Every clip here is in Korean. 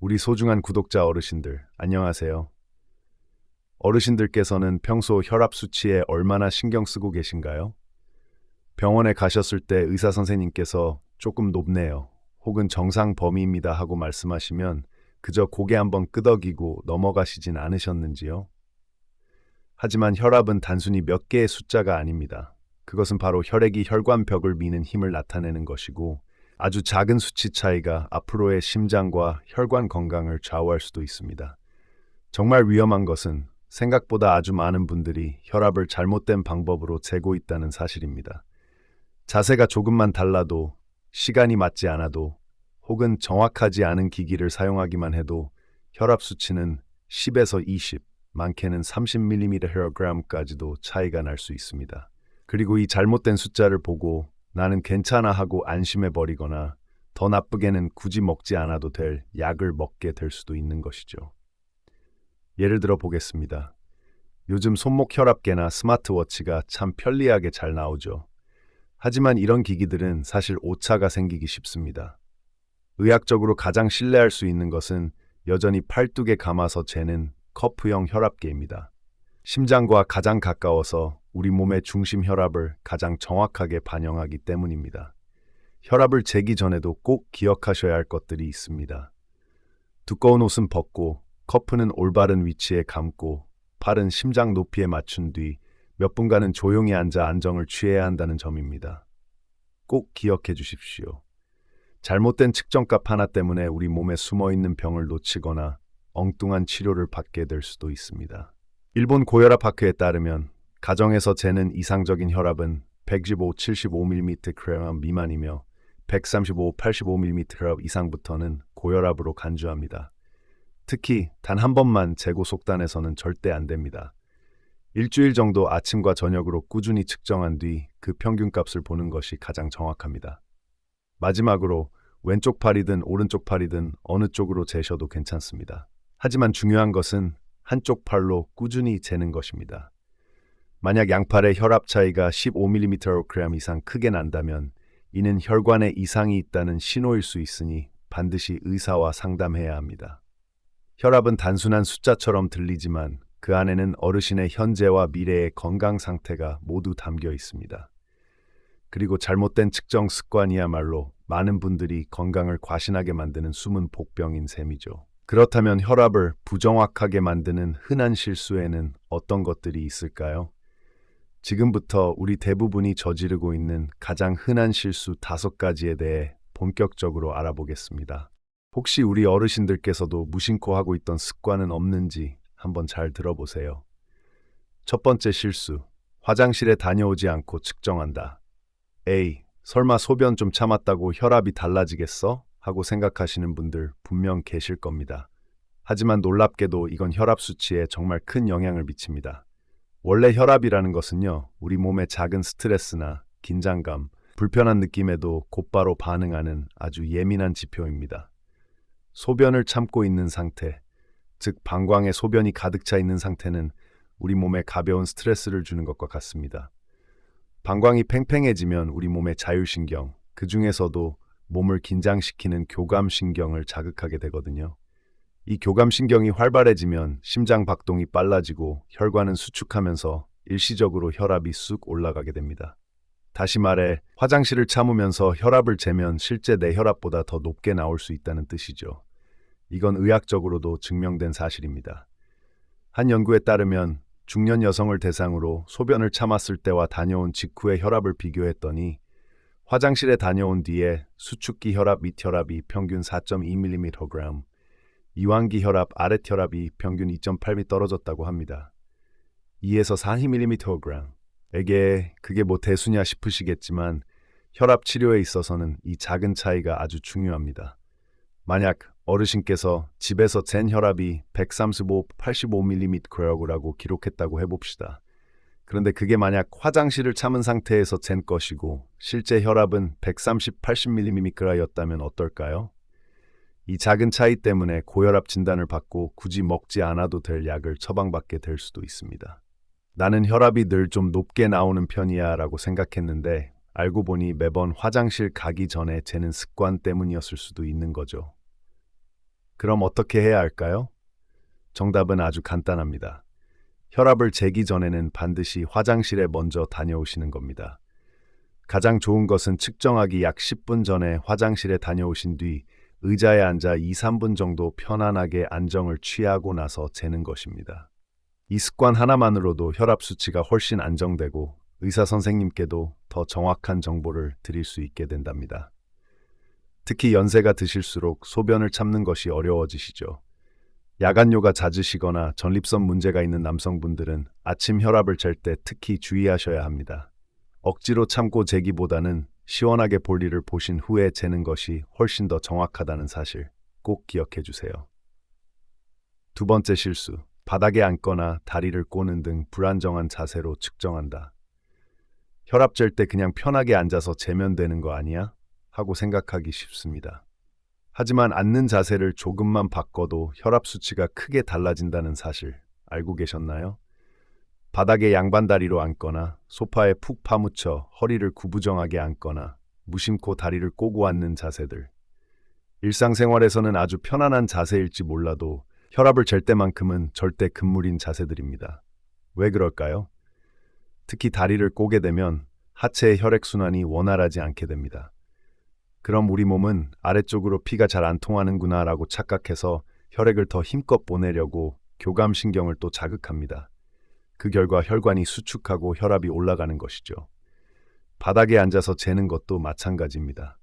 우리 소중한 구독자 어르신들, 안녕하세요. 어르신들께서는 평소 혈압 수치에 얼마나 신경 쓰고 계신가요? 병원에 가셨을 때 의사 선생님께서 조금 높네요. 혹은 정상 범위입니다 하고 말씀하시면 그저 고개 한번 끄덕이고 넘어가시진 않으셨는지요? 하지만 혈압은 단순히 몇 개의 숫자가 아닙니다. 그것은 바로 혈액이 혈관벽을 미는 힘을 나타내는 것이고 아주 작은 수치 차이가 앞으로의 심장과 혈관 건강을 좌우할 수도 있습니다. 정말 위험한 것은 생각보다 아주 많은 분들이 혈압을 잘못된 방법으로 재고 있다는 사실입니다. 자세가 조금만 달라도, 시간이 맞지 않아도, 혹은 정확하지 않은 기기를 사용하기만 해도 혈압 수치는 10에서 20, 많게는 30mg/g까지도 차이가 날 수 있습니다. 그리고 이 잘못된 숫자를 보고 나는 괜찮아 하고 안심해 버리거나 더 나쁘게는 굳이 먹지 않아도 될 약을 먹게 될 수도 있는 것이죠. 예를 들어 보겠습니다. 요즘 손목 혈압계나 스마트워치가 참 편리하게 잘 나오죠. 하지만 이런 기기들은 사실 오차가 생기기 쉽습니다. 의학적으로 가장 신뢰할 수 있는 것은 여전히 팔뚝에 감아서 재는 커프형 혈압계입니다. 심장과 가장 가까워서 우리 몸의 중심 혈압을 가장 정확하게 반영하기 때문입니다. 혈압을 재기 전에도 꼭 기억하셔야 할 것들이 있습니다. 두꺼운 옷은 벗고, 커프는 올바른 위치에 감고, 팔은 심장 높이에 맞춘 뒤 몇 분간은 조용히 앉아 안정을 취해야 한다는 점입니다. 꼭 기억해 주십시오. 잘못된 측정값 하나 때문에 우리 몸에 숨어있는 병을 놓치거나 엉뚱한 치료를 받게 될 수도 있습니다. 일본 고혈압 학회에 따르면 가정에서 재는 이상적인 혈압은 115, 75mg 미만이며 135, 85mg 이상부터는 고혈압으로 간주합니다. 특히 단 한 번만 재고 속단해서는 절대 안 됩니다. 일주일 정도 아침과 저녁으로 꾸준히 측정한 뒤 그 평균값을 보는 것이 가장 정확합니다. 마지막으로 왼쪽 팔이든 오른쪽 팔이든 어느 쪽으로 재셔도 괜찮습니다. 하지만 중요한 것은 한쪽 팔로 꾸준히 재는 것입니다. 만약 양팔의 혈압 차이가 15mg 이상 크게 난다면 이는 혈관에 이상이 있다는 신호일 수 있으니 반드시 의사와 상담해야 합니다. 혈압은 단순한 숫자처럼 들리지만 그 안에는 어르신의 현재와 미래의 건강 상태가 모두 담겨 있습니다. 그리고 잘못된 측정 습관이야말로 많은 분들이 건강을 과신하게 만드는 숨은 복병인 셈이죠. 그렇다면 혈압을 부정확하게 만드는 흔한 실수에는 어떤 것들이 있을까요? 지금부터 우리 대부분이 저지르고 있는 가장 흔한 실수 5가지에 대해 본격적으로 알아보겠습니다. 혹시 우리 어르신들께서도 무심코 하고 있던 습관은 없는지 한번 잘 들어보세요. 첫 번째 실수, 화장실에 다녀오지 않고 측정한다. 에이, 설마 소변 좀 참았다고 혈압이 달라지겠어? 하고 생각하시는 분들 분명 계실 겁니다. 하지만 놀랍게도 이건 혈압 수치에 정말 큰 영향을 미칩니다. 원래 혈압이라는 것은요, 우리 몸의 작은 스트레스나 긴장감, 불편한 느낌에도 곧바로 반응하는 아주 예민한 지표입니다. 소변을 참고 있는 상태, 즉 방광에 소변이 가득 차 있는 상태는 우리 몸에 가벼운 스트레스를 주는 것과 같습니다. 방광이 팽팽해지면 우리 몸의 자율신경, 그 중에서도 몸을 긴장시키는 교감신경을 자극하게 되거든요. 이 교감신경이 활발해지면 심장 박동이 빨라지고 혈관은 수축하면서 일시적으로 혈압이 쑥 올라가게 됩니다. 다시 말해, 화장실을 참으면서 혈압을 재면 실제 내 혈압보다 더 높게 나올 수 있다는 뜻이죠. 이건 의학적으로도 증명된 사실입니다. 한 연구에 따르면 중년 여성을 대상으로 소변을 참았을 때와 다녀온 직후의 혈압을 비교했더니 화장실에 다녀온 뒤에 수축기 혈압 밑 혈압이 평균 4.2mg, 이완기 혈압 아랫 혈압이 평균 2.8m 떨어졌다고 합니다. 2에서 4mg. 에게 그게 뭐 대수냐 싶으시겠지만 혈압 치료에 있어서는 이 작은 차이가 아주 중요합니다. 만약 어르신께서 집에서 잰 혈압이 135, 85mg라고 기록했다고 해봅시다. 그런데 그게 만약 화장실을 참은 상태에서 잰 것이고 실제 혈압은 130, 80mg였다면 어떨까요? 이 작은 차이 때문에 고혈압 진단을 받고 굳이 먹지 않아도 될 약을 처방받게 될 수도 있습니다. 나는 혈압이 늘 좀 높게 나오는 편이야 라고 생각했는데 알고 보니 매번 화장실 가기 전에 재는 습관 때문이었을 수도 있는 거죠. 그럼 어떻게 해야 할까요? 정답은 아주 간단합니다. 혈압을 재기 전에는 반드시 화장실에 먼저 다녀오시는 겁니다. 가장 좋은 것은 측정하기 약 10분 전에 화장실에 다녀오신 뒤 의자에 앉아 2, 3분 정도 편안하게 안정을 취하고 나서 재는 것입니다. 이 습관 하나만으로도 혈압 수치가 훨씬 안정되고 의사 선생님께도 더 정확한 정보를 드릴 수 있게 된답니다. 특히 연세가 드실수록 소변을 참는 것이 어려워지시죠. 야간요가 잦으시거나 전립선 문제가 있는 남성분들은 아침 혈압을 잴 때 특히 주의하셔야 합니다. 억지로 참고 재기보다는 시원하게 볼일을 보신 후에 재는 것이 훨씬 더 정확하다는 사실 꼭 기억해 주세요. 두 번째 실수, 바닥에 앉거나 다리를 꼬는 등 불안정한 자세로 측정한다. 혈압 잴 때 그냥 편하게 앉아서 재면 되는 거 아니야? 하고 생각하기 쉽습니다. 하지만 앉는 자세를 조금만 바꿔도 혈압 수치가 크게 달라진다는 사실 알고 계셨나요? 바닥에 양반다리로 앉거나 소파에 푹 파묻혀 허리를 구부정하게 앉거나 무심코 다리를 꼬고 앉는 자세들. 일상생활에서는 아주 편안한 자세일지 몰라도 혈압을 잴 때만큼은 절대 금물인 자세들입니다. 왜 그럴까요? 특히 다리를 꼬게 되면 하체의 혈액순환이 원활하지 않게 됩니다. 그럼 우리 몸은 아래쪽으로 피가 잘 안 통하는구나 라고 착각해서 혈액을 더 힘껏 보내려고 교감신경을 또 자극합니다. 그 결과 혈관이 수축하고 혈압이 올라가는 것이죠. 바닥에 앉아서 재는 것도 마찬가지입니다.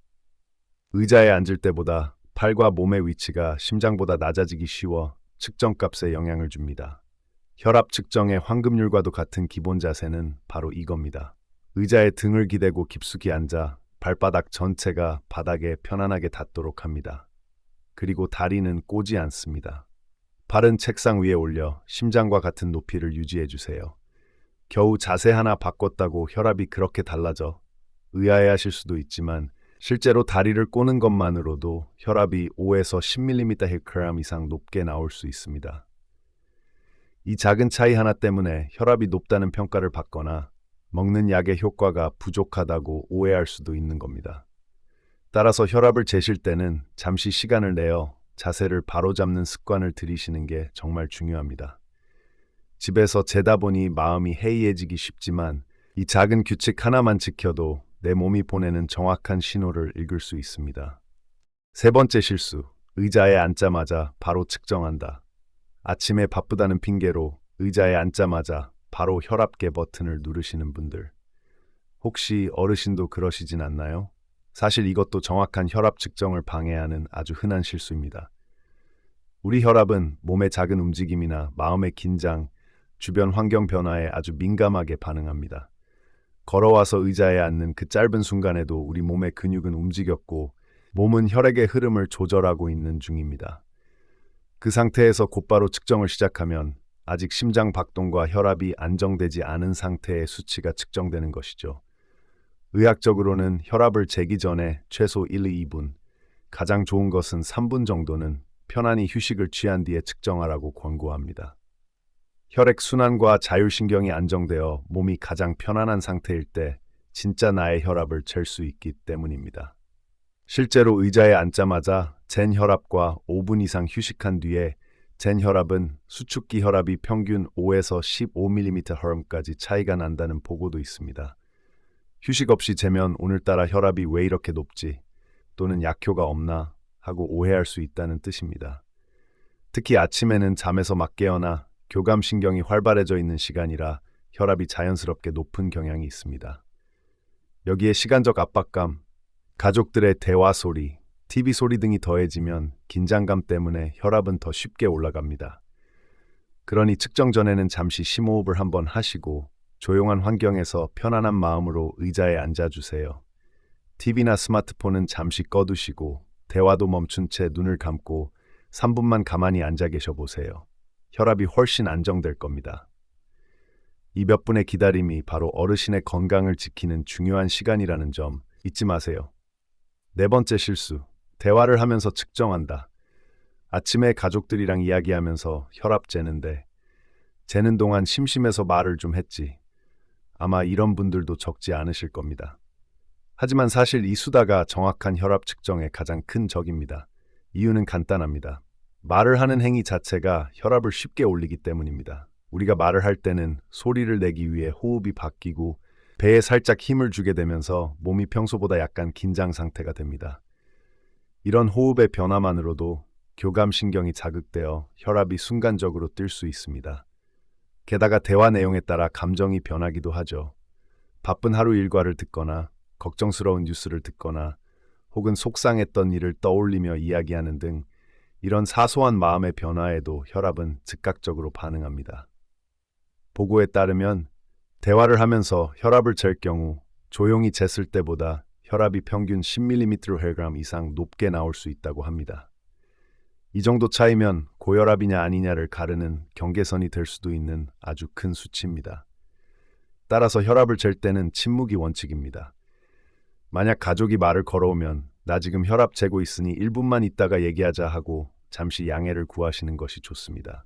의자에 앉을 때보다 팔과 몸의 위치가 심장보다 낮아지기 쉬워 측정값에 영향을 줍니다. 혈압 측정의 황금률과도 같은 기본 자세는 바로 이겁니다. 의자에 등을 기대고 깊숙이 앉아 발바닥 전체가 바닥에 편안하게 닿도록 합니다. 그리고 다리는 꼬지 않습니다. 발은 책상 위에 올려 심장과 같은 높이를 유지해 주세요. 겨우 자세 하나 바꿨다고 혈압이 그렇게 달라져 의아해하실 수도 있지만 실제로 다리를 꼬는 것만으로도 혈압이 5에서 10mm/Hg 이상 높게 나올 수 있습니다. 이 작은 차이 하나 때문에 혈압이 높다는 평가를 받거나 먹는 약의 효과가 부족하다고 오해할 수도 있는 겁니다. 따라서 혈압을 재실 때는 잠시 시간을 내어 자세를 바로잡는 습관을 들이시는 게 정말 중요합니다. 집에서 재다 보니 마음이 해이해지기 쉽지만 이 작은 규칙 하나만 지켜도 내 몸이 보내는 정확한 신호를 읽을 수 있습니다. 세 번째 실수, 의자에 앉자마자 바로 측정한다. 아침에 바쁘다는 핑계로 의자에 앉자마자 바로 혈압계 버튼을 누르시는 분들. 혹시 어르신도 그러시진 않나요? 사실 이것도 정확한 혈압 측정을 방해하는 아주 흔한 실수입니다. 우리 혈압은 몸의 작은 움직임이나 마음의 긴장, 주변 환경 변화에 아주 민감하게 반응합니다. 걸어와서 의자에 앉는 그 짧은 순간에도 우리 몸의 근육은 움직였고 몸은 혈액의 흐름을 조절하고 있는 중입니다. 그 상태에서 곧바로 측정을 시작하면 아직 심장 박동과 혈압이 안정되지 않은 상태의 수치가 측정되는 것이죠. 의학적으로는 혈압을 재기 전에 최소 1-2분, 가장 좋은 것은 3분 정도는 편안히 휴식을 취한 뒤에 측정하라고 권고합니다. 혈액 순환과 자율신경이 안정되어 몸이 가장 편안한 상태일 때 진짜 나의 혈압을 잴 수 있기 때문입니다. 실제로 의자에 앉자마자 잰 혈압과 5분 이상 휴식한 뒤에 잰 혈압은 수축기 혈압이 평균 5에서 15mm/Hg까지 차이가 난다는 보고도 있습니다. 휴식 없이 재면 오늘따라 혈압이 왜 이렇게 높지? 또는 약효가 없나? 하고 오해할 수 있다는 뜻입니다. 특히 아침에는 잠에서 막 깨어나 교감신경이 활발해져 있는 시간이라 혈압이 자연스럽게 높은 경향이 있습니다. 여기에 시간적 압박감, 가족들의 대화 소리, TV 소리 등이 더해지면 긴장감 때문에 혈압은 더 쉽게 올라갑니다. 그러니 측정 전에는 잠시 심호흡을 한번 하시고 조용한 환경에서 편안한 마음으로 의자에 앉아주세요. TV나 스마트폰은 잠시 꺼두시고 대화도 멈춘 채 눈을 감고 3분만 가만히 앉아 계셔 보세요. 혈압이 훨씬 안정될 겁니다. 이 몇 분의 기다림이 바로 어르신의 건강을 지키는 중요한 시간이라는 점 잊지 마세요. 네 번째 실수, 대화를 하면서 측정한다. 아침에 가족들이랑 이야기하면서 혈압 재는데 재는 동안 심심해서 말을 좀 했지. 아마 이런 분들도 적지 않으실 겁니다. 하지만 사실 이 수다가 정확한 혈압 측정의 가장 큰 적입니다. 이유는 간단합니다. 말을 하는 행위 자체가 혈압을 쉽게 올리기 때문입니다. 우리가 말을 할 때는 소리를 내기 위해 호흡이 바뀌고 배에 살짝 힘을 주게 되면서 몸이 평소보다 약간 긴장 상태가 됩니다. 이런 호흡의 변화만으로도 교감신경이 자극되어 혈압이 순간적으로 뛸 수 있습니다. 게다가 대화 내용에 따라 감정이 변하기도 하죠. 바쁜 하루 일과를 듣거나 걱정스러운 뉴스를 듣거나 혹은 속상했던 일을 떠올리며 이야기하는 등 이런 사소한 마음의 변화에도 혈압은 즉각적으로 반응합니다. 보고에 따르면 대화를 하면서 혈압을 잴 경우 조용히 쟀을 때보다 혈압이 평균 10mg/혈 이상 높게 나올 수 있다고 합니다. 이 정도 차이면 고혈압이냐 아니냐를 가르는 경계선이 될 수도 있는 아주 큰 수치입니다. 따라서 혈압을 잴 때는 침묵이 원칙입니다. 만약 가족이 말을 걸어오면 나 지금 혈압 재고 있으니 1분만 있다가 얘기하자 하고 잠시 양해를 구하시는 것이 좋습니다.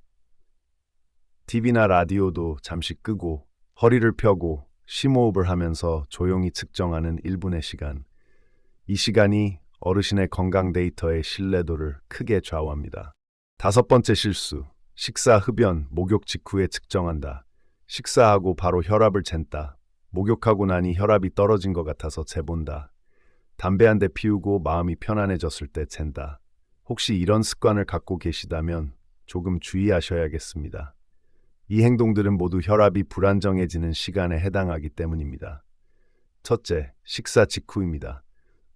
TV나 라디오도 잠시 끄고 허리를 펴고 심호흡을 하면서 조용히 측정하는 1분의 시간. 이 시간이 어르신의 건강 데이터의 신뢰도를 크게 좌우합니다. 5번째 실수. 식사, 흡연, 목욕 직후에 측정한다. 식사하고 바로 혈압을 잰다. 목욕하고 나니 혈압이 떨어진 것 같아서 재본다. 담배 한 대 피우고 마음이 편안해졌을 때 잰다. 혹시 이런 습관을 갖고 계시다면 조금 주의하셔야겠습니다. 이 행동들은 모두 혈압이 불안정해지는 시간에 해당하기 때문입니다. 첫째, 식사 직후입니다.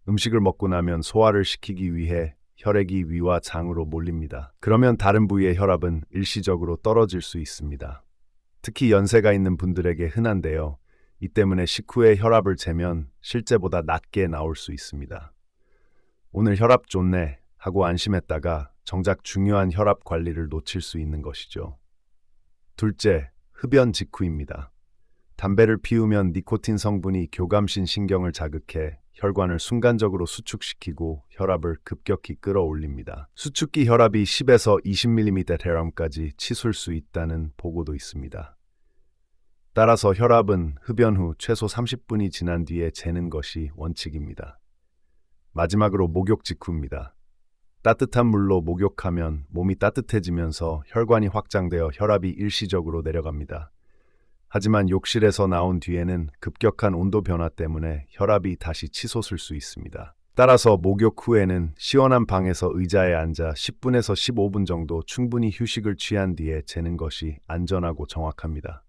음식을 먹고 나면 소화를 시키기 위해 혈액이 위와 장으로 몰립니다. 그러면 다른 부위의 혈압은 일시적으로 떨어질 수 있습니다. 특히 연세가 있는 분들에게 흔한데요. 이 때문에 식후에 혈압을 재면 실제보다 낮게 나올 수 있습니다. 오늘 혈압 좋네 하고 안심했다가 정작 중요한 혈압 관리를 놓칠 수 있는 것이죠. 둘째, 흡연 직후입니다. 담배를 피우면 니코틴 성분이 교감신 신경을 자극해 혈관을 순간적으로 수축시키고 혈압을 급격히 끌어올립니다. 수축기 혈압이 10에서 20mm까지 치솟을 수 있다는 보고도 있습니다. 따라서 혈압은 흡연 후 최소 30분이 지난 뒤에 재는 것이 원칙입니다. 마지막으로 목욕 직후입니다. 따뜻한 물로 목욕하면 몸이 따뜻해지면서 혈관이 확장되어 혈압이 일시적으로 내려갑니다. 하지만 욕실에서 나온 뒤에는 급격한 온도 변화 때문에 혈압이 다시 치솟을 수 있습니다. 따라서 목욕 후에는 시원한 방에서 의자에 앉아 10분에서 15분 정도 충분히 휴식을 취한 뒤에 재는 것이 안전하고 정확합니다.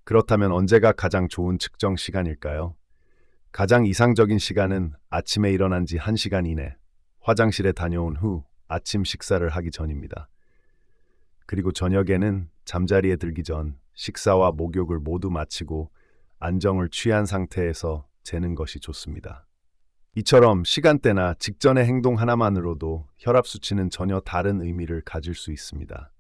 그렇다면 언제가 가장 좋은 측정 시간일까요? 가장 이상적인 시간은 아침에 일어난 지 1시간 이내, 화장실에 다녀온 후 아침 식사를 하기 전입니다. 그리고 저녁에는 잠자리에 들기 전 식사와 목욕을 모두 마치고 안정을 취한 상태에서 재는 것이 좋습니다. 이처럼 시간대나 직전의 행동 하나만으로도 혈압 수치는 전혀 다른 의미를 가질 수 있습니다.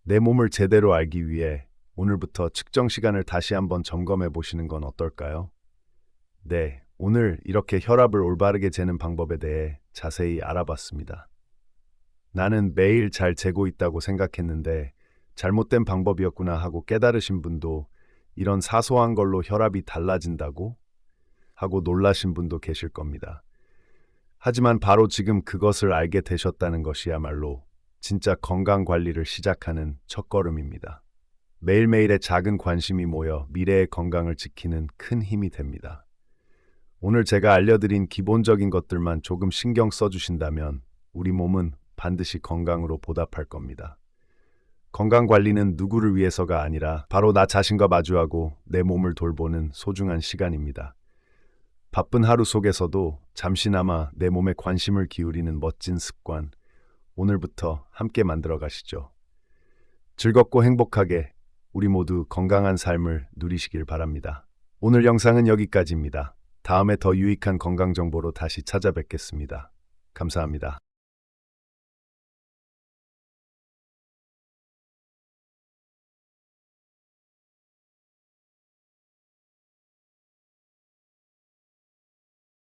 내 몸을 제대로 알기 위해 오늘부터 측정 시간을 다시 한번 점검해 보시는 건 어떨까요? 네, 오늘 이렇게 혈압을 올바르게 재는 방법에 대해 자세히 알아봤습니다. 나는 매일 잘 재고 있다고 생각했는데 잘못된 방법이었구나 하고 깨달으신 분도, 이런 사소한 걸로 혈압이 달라진다고? 하고 놀라신 분도 계실 겁니다. 하지만 바로 지금 그것을 알게 되셨다는 것이야말로 진짜 건강 관리를 시작하는 첫걸음입니다. 매일매일의 작은 관심이 모여 미래의 건강을 지키는 큰 힘이 됩니다. 오늘 제가 알려드린 기본적인 것들만 조금 신경 써주신다면 우리 몸은 반드시 건강으로 보답할 겁니다. 건강관리는 누구를 위해서가 아니라 바로 나 자신과 마주하고 내 몸을 돌보는 소중한 시간입니다. 바쁜 하루 속에서도 잠시나마 내 몸에 관심을 기울이는 멋진 습관, 오늘부터 함께 만들어 가시죠. 즐겁고 행복하게 우리 모두 건강한 삶을 누리시길 바랍니다. 오늘 영상은 여기까지입니다. 다음에 더 유익한 건강 정보로 다시 찾아뵙겠습니다. 감사합니다.